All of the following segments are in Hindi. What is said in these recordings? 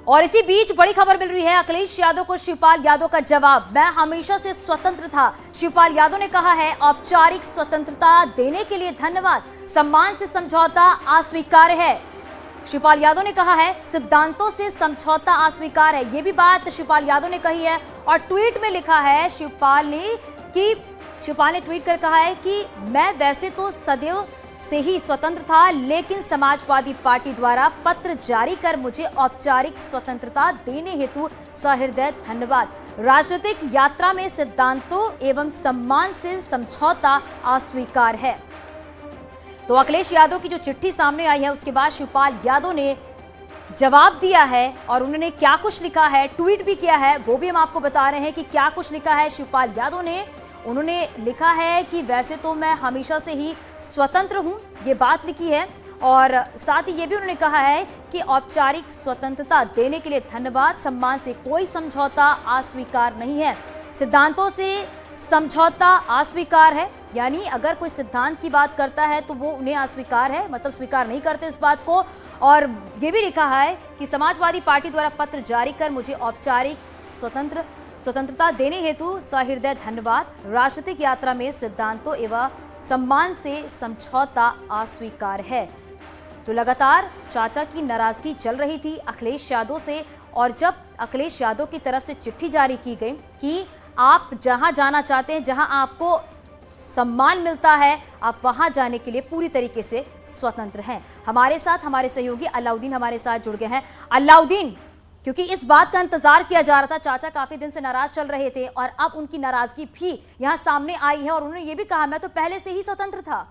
और इसी बीच बड़ी खबर मिल रही है अखिलेश यादव को शिवपाल यादव का जवाब। मैं हमेशा से स्वतंत्र था, शिवपाल यादव ने कहा है। औपचारिक स्वतंत्रता देने के लिए धन्यवाद, सम्मान से समझौता अस्वीकार्य है। शिवपाल यादव ने कहा है सिद्धांतों से समझौता अस्वीकार है। यह भी बात शिवपाल यादव ने कही है और ट्वीट में लिखा है शिवपाल ने ट्वीट कर कहा है कि मैं वैसे तो सदैव से ही स्वतंत्र था, लेकिन समाजवादी पार्टी द्वारा पत्र जारी कर मुझे औपचारिक स्वतंत्रता देने हेतु सहृदय धन्यवाद। राजनीतिक यात्रा में सिद्धांतों एवं सम्मान से समझौता अस्वीकार है। तो अखिलेश यादव की जो चिट्ठी सामने आई है उसके बाद शिवपाल यादव ने जवाब दिया है और उन्होंने क्या कुछ लिखा है, ट्वीट भी किया है, वो भी हम आपको बता रहे हैं कि क्या कुछ लिखा है शिवपाल यादव ने। उन्होंने लिखा है कि वैसे तो मैं हमेशा से ही स्वतंत्र हूं, ये बात लिखी है। और साथ ही ये भी उन्होंने कहा है कि औपचारिक स्वतंत्रता देने के लिए धन्यवाद, सम्मान से कोई समझौता अस्वीकार नहीं है। सिद्धांतों से समझौता अस्वीकार है, यानी अगर कोई सिद्धांत की बात करता है तो वो उन्हें अस्वीकार है, मतलब स्वीकार नहीं करते इस बात को। और ये भी लिखा है कि समाजवादी पार्टी द्वारा पत्र जारी कर मुझे औपचारिक स्वतंत्रता देने हेतु सहृदय धन्यवाद। राजनीतिक यात्रा में सिद्धांतों एवं सम्मान से समझौता अस्वीकार है। तो लगातार चाचा की नाराजगी चल रही थी अखिलेश यादव से, और जब अखिलेश यादव की तरफ से चिट्ठी जारी की गई कि आप जहां जाना चाहते हैं, जहां आपको सम्मान मिलता है, आप वहां जाने के लिए पूरी तरीके से स्वतंत्र हैं। हमारे साथ हमारे सहयोगी अलाउद्दीन हमारे साथ जुड़ गए हैं। अलाउद्दीन, क्योंकि इस बात का इंतजार किया जा रहा था, चाचा काफी दिन से नाराज चल रहे थे और अब उनकी नाराजगी भी यहां सामने आई है और उन्होंने ये भी कहा मैं तो पहले से ही स्वतंत्र था।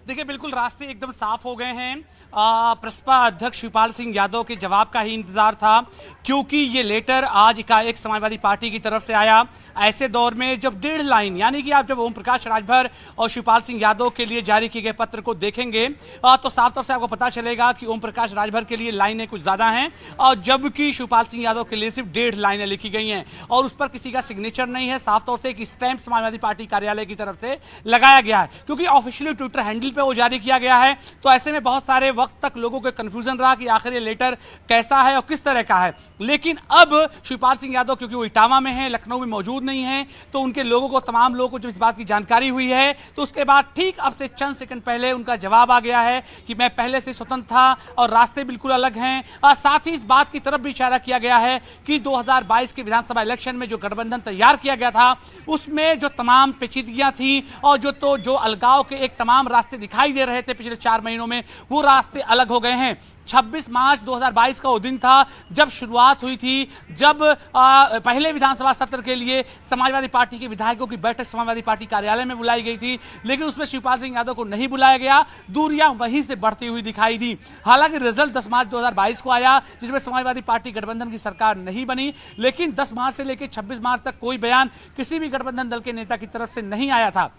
देखिए, बिल्कुल रास्ते एकदम साफ हो गए हैं। प्रसपा अध्यक्ष शिवपाल सिंह यादव के जवाब का ही इंतजार था, क्योंकि ये लेटर आज एकाएक समाजवादी पार्टी की तरफ से आया। ऐसे दौर में जब 1.5 लाइन, यानी कि आप जब ओम प्रकाश राजभर और शिवपाल सिंह यादव के लिए जारी किए गए पत्र को देखेंगे तो साफ तौर से आपको पता चलेगा कि ओम प्रकाश राजभर के लिए लाइनें कुछ ज्यादा हैं, और जबकि शिवपाल सिंह यादव के लिए सिर्फ 1.5 लाइनें लिखी गई हैं और उस पर किसी का सिग्नेचर नहीं है। साफ तौर से एक स्टैंप समाजवादी पार्टी कार्यालय की तरफ से लगाया गया है, क्योंकि ऑफिशियली ट्विटर हैंडल पे वो जारी किया गया है। तो ऐसे में बहुत सारे वक्त तक लोगों को कंफ्यूजन रहा कि आखिर ये लेटर कैसा है और किस तरह का है। लेकिन अब शिवपाल सिंह यादव, क्योंकि वो इटावा में है, लखनऊ में मौजूद नहीं है, तो उनके लोगों को, तमाम लोगों को जब इस बात की जानकारी हुई है तो उसके बाद ठीक अब से चंद सेकंड पहले उनका जवाब आ गया है कि मैं पहले से स्वतंत्र था और रास्ते बिल्कुल अलग हैं। और साथ ही इस बात की तरफ भी इशारा किया गया है कि 2022 के विधानसभा इलेक्शन में जो गठबंधन तैयार किया गया था उसमें जो तमाम पेचीदगियां थी और जो अलगाव के एक तमाम रास्ते दिखाई दे रहे थे पिछले 4 महीनों में, वो रास्ते अलग हो गए हैं। 26 मार्च 2022 का वो दिन था जब शुरुआत हुई थी, जब पहले विधानसभा सत्र के लिए समाजवादी पार्टी के विधायकों की बैठक समाजवादी पार्टी कार्यालय में बुलाई गई थी, लेकिन उसमें शिवपाल सिंह यादव को नहीं बुलाया गया। दूरियां वहीं से बढ़ती हुई दिखाई दी। हालांकि रिजल्ट 10 मार्च 2022 को आया, जिसमें समाजवादी पार्टी गठबंधन की सरकार नहीं बनी, लेकिन 10 मार्च से लेकर 26 मार्च तक कोई बयान किसी भी गठबंधन दल के नेता की तरफ से नहीं आया था।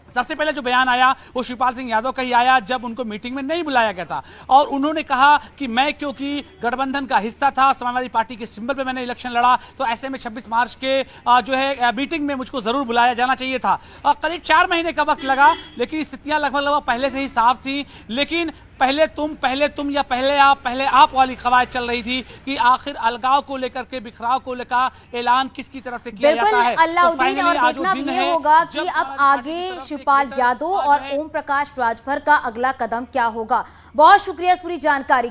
सबसे पहले जो बयान आया वो शिवपाल सिंह यादव का ही आया, जब उनको मीटिंग में नहीं बुलाया गया था और उन्होंने कहा कि मैं क्योंकि गठबंधन का हिस्सा था, समाजवादी पार्टी के सिंबल पे मैंने इलेक्शन लड़ा, तो ऐसे में 26 मार्च के जो है मीटिंग में मुझको जरूर बुलाया जाना चाहिए था। करीब 4 महीने का वक्त लगा, लेकिन स्थितियां लगभग पहले से ही साफ थी। लेकिन पहले तुम या पहले आप वाली कवायद चल रही थी कि आखिर अलगाव को लेकर के, बिखराव को लेकर ऐलान किसकी तरफ से किया जाता है। अलाउद्दीन, और देखना ये होगा कि अब आगे शिवपाल यादव और ओम प्रकाश राजभर का अगला कदम क्या होगा। बहुत शुक्रिया इस पूरी जानकारी।